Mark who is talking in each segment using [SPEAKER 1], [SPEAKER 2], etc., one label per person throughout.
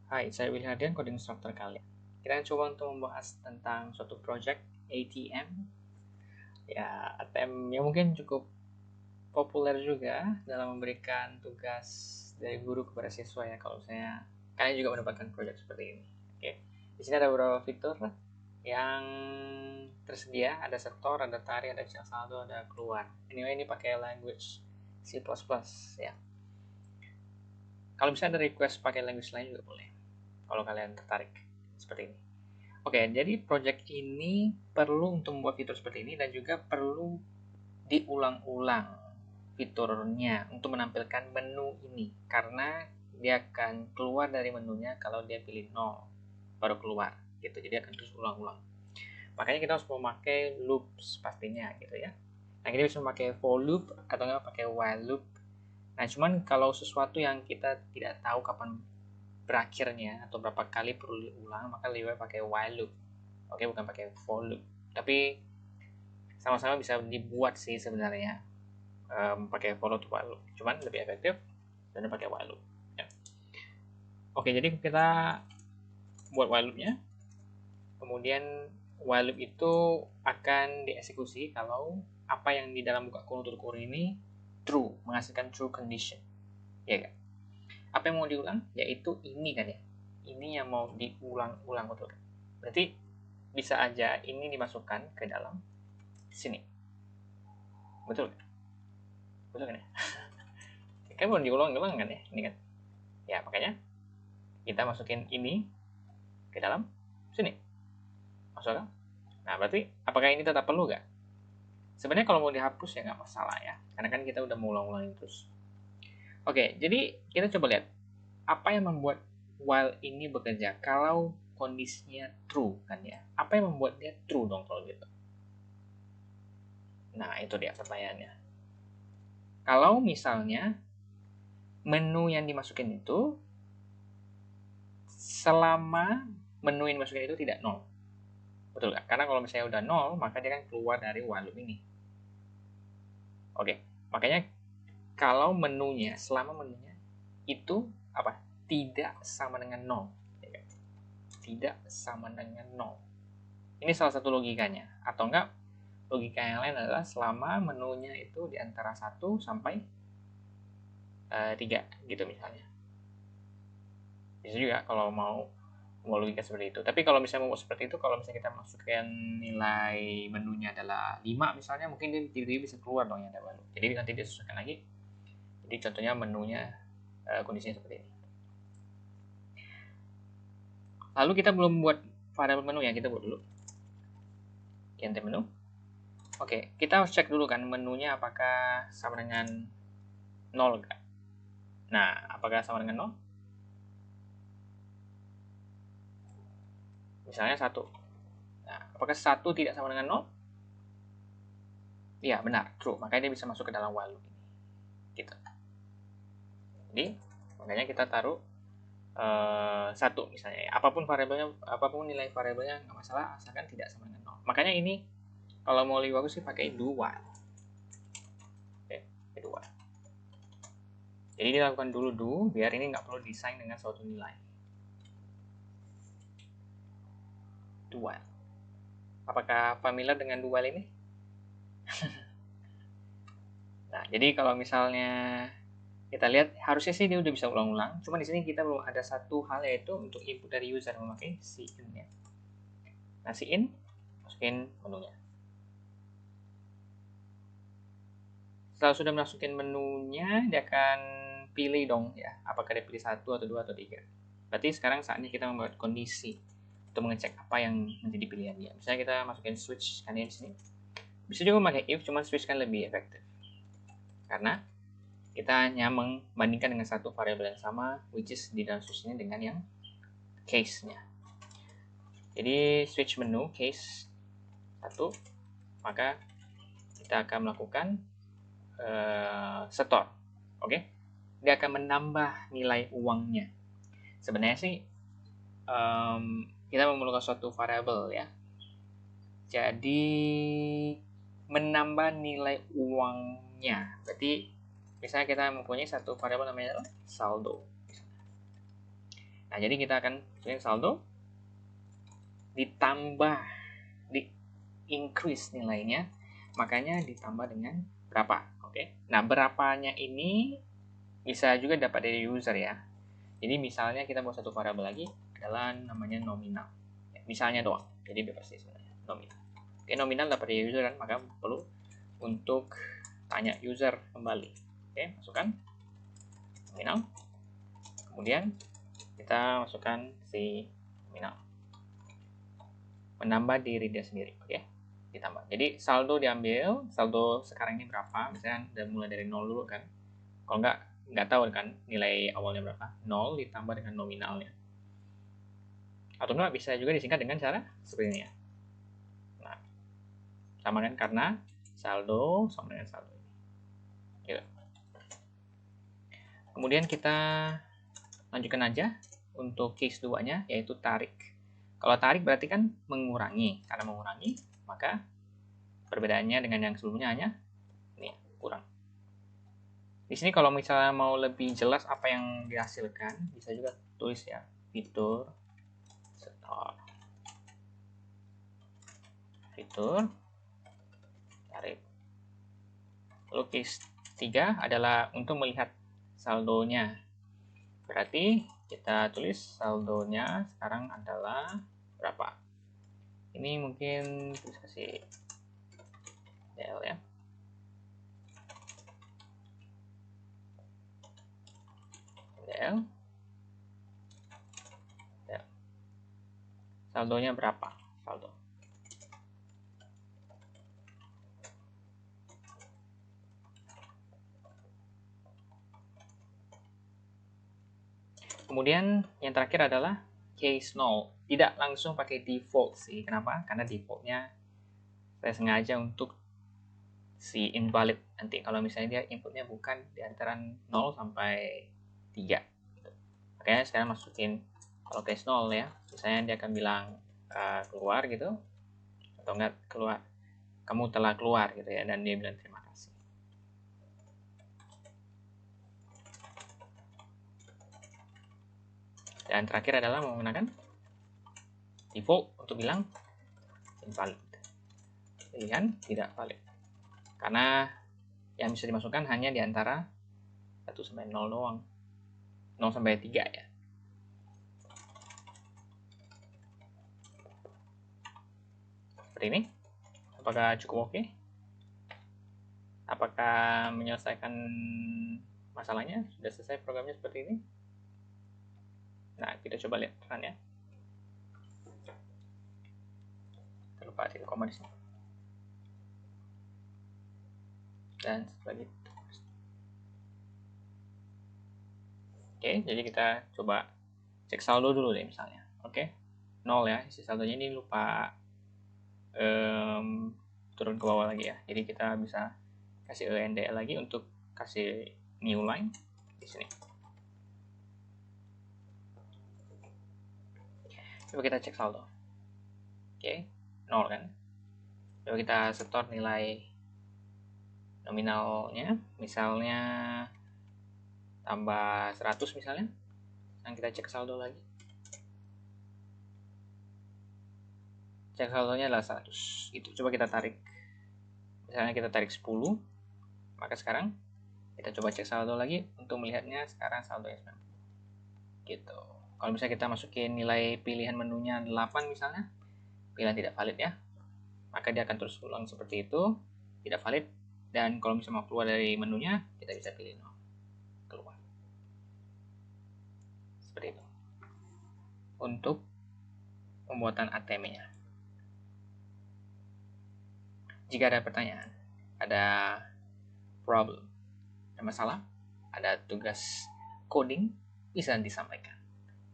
[SPEAKER 1] Hai, saya Willy Hardian, coding instructor kalian. Kita coba untuk membahas tentang suatu project ATM. Ya, ATM yang mungkin cukup populer juga dalam memberikan tugas dari guru kepada siswa ya. Kalau saya, kalian juga mendapatkan project seperti ini. Oke, di sini ada beberapa fitur yang tersedia. Ada setor, ada tarik, ada cek saldo, ada keluar. Anyway, ini pakai language C++ ya. Kalau misalnya ada request pakai language lain juga boleh. Kalau kalian tertarik seperti ini. Oke, jadi project ini perlu untuk membuat fitur seperti ini dan juga perlu diulang-ulang fiturnya untuk menampilkan menu ini karena dia akan keluar dari menunya kalau dia pilih 0 baru keluar gitu. Jadi akan terus ulang-ulang. Makanya kita harus memakai loops pastinya gitu ya. Nah, kita bisa memakai for loop atau nggak pakai while loop. Nah, cuman kalau sesuatu yang kita tidak tahu kapan berakhirnya atau berapa kali perlu diulang, maka lebih baik pakai while loop. Oke, bukan pakai for loop. Tapi sama-sama bisa dibuat sih sebenarnya pakai for loop atau while loop. Cuman lebih efektif dan pakai while loop. Ya. Oke, jadi kita buat while loopnya. Kemudian while loop itu akan dieksekusi kalau apa yang di dalam buka kurung tutup kurung ini true, menghasilkan true condition. Ya kan? Apa yang mau diulang? Yaitu ini kan ya. Ini yang mau diulang-ulang betul kan? Berarti bisa aja ini dimasukkan ke dalam sini. Betul kan? Betul kan ya? Kan belum diulang-ulang kan ya? Ini kan? Ya, makanya kita masukin ini ke dalam sini. Masuk kan? Nah, berarti apakah ini tetap perlu nggak? Sebenarnya kalau mau dihapus ya nggak masalah ya. Karena kan kita udah mau ulang-ulangin terus. Oke, jadi kita coba lihat. Apa yang membuat while ini bekerja kalau kondisinya true kan ya? Apa yang membuat dia true dong kalau gitu? Nah, itu dia pertanyaannya. Kalau misalnya menu yang dimasukin itu selama menu yang dimasukin itu tidak nol. Betul kan? Karena kalau misalnya udah nol, maka dia kan keluar dari while loop ini. Oke, makanya kalau menunya, selama menunya itu apa? Tidak sama dengan nol. Tidak sama dengan nol. Ini salah satu logikanya. Atau enggak, logika yang lain adalah selama menunya itu di antara 1 sampai 3 gitu misalnya. Bisa juga kalau mau logika seperti itu. Tapi kalau misalnya mau seperti itu, kalau misalnya kita masukkan nilai menunya adalah 5 misalnya, mungkin dia tiba-tiba bisa keluar dong yang ada baru. Jadi nanti disesuaikan lagi. Jadi contohnya menunya kondisinya seperti ini. Lalu kita belum buat variabel menu ya, kita buat dulu. Ganti menu. Oke, kita harus cek dulu kan menunya apakah sama dengan 0 enggak. Nah, apakah sama dengan 0? Misalnya 1. Nah, apakah 1 tidak sama dengan 0? Iya, benar, true. Makanya dia bisa masuk ke dalam while loop ini. Gitu. Jadi, makanya kita taruh 1 misalnya. Apapun variabelnya, apapun nilai variabelnya nggak masalah, asalkan tidak sama dengan 0. Makanya ini kalau mau lebih bagus sih pakai do while. Oke, do while. Jadi dilakukan dulu do, biar ini nggak perlu desain dengan suatu nilai. Do while. Apakah familiar dengan do while ini? Nah, jadi kalau misalnya kita lihat harusnya sih dia udah bisa ulang-ulang. Cuma di sini kita belum ada satu hal yaitu untuk input dari user memakai cin ya. Nah, cin masukin menunya. Setelah sudah masukin menunya, dia akan pilih dong ya, apakah dia pilih 1 atau 2 atau 3. Berarti sekarang saatnya kita membuat kondisi untuk mengecek apa yang menjadi pilihan dia. Misalnya kita masukin switch kan di sini. Bisa juga memakai if, cuma switch kan lebih efektif. Karena kita hanya membandingkan dengan satu variabel yang sama, which is di dalam switch ini dengan yang case-nya. Jadi switch menu case 1, maka kita akan melakukan setor. Oke, dia akan menambah nilai uangnya. Sebenarnya sih kita memerlukan suatu variabel ya. Jadi menambah nilai uangnya. Berarti misalnya kita mempunyai satu variabel namanya saldo. Nah, Nah, jadi kita akan masukin saldo ditambah, di increase nilainya, makanya ditambah dengan berapa. Oke. Nah, berapanya ini bisa juga dapat dari user ya. Jadi misalnya kita buat satu variabel lagi adalah namanya nominal. Ya, misalnya doang. Jadi bebas sih sebenarnya nominal. Oke, nominal dapat dari user kan, maka perlu untuk tanya user kembali. Oke, masukkan nominal. Kemudian kita masukkan si nominal. Menambah diri dia sendiri, oke? Ditambah. Jadi saldo diambil, saldo sekarang ini berapa? Misalnya udah mulai dari 0 dulu kan. Kalau nggak tahu kan nilai awalnya berapa. 0 ditambah dengan nominalnya. Atau enggak bisa juga disingkat dengan cara seperti ini ya. Nah, sama kan karena saldo sama dengan saldo ini. Gitu. Kemudian kita lanjutkan aja untuk case 2-nya, yaitu tarik. Kalau tarik berarti kan mengurangi. Karena mengurangi, maka perbedaannya dengan yang sebelumnya hanya ini kurang. Di sini kalau misalnya mau lebih jelas apa yang dihasilkan, bisa juga tulis ya, fitur store. Fitur tarik. Lalu case 3 adalah untuk melihat saldonya. Berarti kita tulis saldonya sekarang adalah berapa. Ini mungkin bisa kasih DL ya. DL. Ya. Saldonya berapa? Saldo. Kemudian yang terakhir adalah case 0. Tidak langsung pakai default sih. Kenapa? Karena defaultnya saya sengaja untuk si invalid. Nanti kalau misalnya dia inputnya bukan di antara 0 sampai 3. Makanya saya masukin kalau case 0 ya. Misalnya dia akan bilang keluar gitu. Atau enggak keluar. Kamu telah keluar gitu ya. Dan dia bilang terima kasih. Dan terakhir adalah menggunakan default untuk bilang invalid. Pilihan tidak valid. Karena yang bisa dimasukkan hanya di antara 1 sampai 0 doang. 0 sampai 3 ya. Seperti ini. Apakah cukup oke? Apakah menyelesaikan masalahnya? Sudah selesai programnya seperti ini? Nah, kita coba lihat run ya. Terlupa titik koma di sini. Dan setelah itu. Oke, jadi kita coba cek saldo dulu deh misalnya. Oke, 0 ya. Isi saldonya ini lupa turun ke bawah lagi ya. Jadi kita bisa kasih ENDL lagi untuk kasih new line di sini. Coba kita cek saldo. Oke, 0 kan. Coba kita setor nilai nominalnya, misalnya tambah 100 misalnya. Dan kita cek saldo lagi. Cek saldonya adalah 100. Itu coba kita tarik. Misalnya kita tarik 10, maka sekarang kita coba cek saldo lagi untuk melihatnya sekarang saldonya 90. Gitu. Kalau misalnya kita masukin nilai pilihan menunya 8 misalnya, pilihan tidak valid ya. Maka dia akan terus ulang seperti itu, tidak valid. Dan kalau misalnya mau keluar dari menunya, kita bisa pilih 0. Keluar. Seperti itu. Untuk pembuatan ATM-nya. Jika ada pertanyaan, ada problem, ada masalah, ada tugas coding, bisa disampaikan.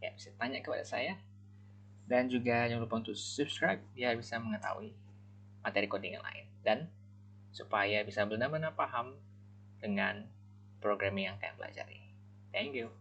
[SPEAKER 1] Ya, bisa tanya kepada saya. Dan juga jangan lupa untuk subscribe biar bisa mengetahui materi coding yang lain. Dan supaya bisa benar-benar paham dengan programming yang kalian pelajari. Thank you.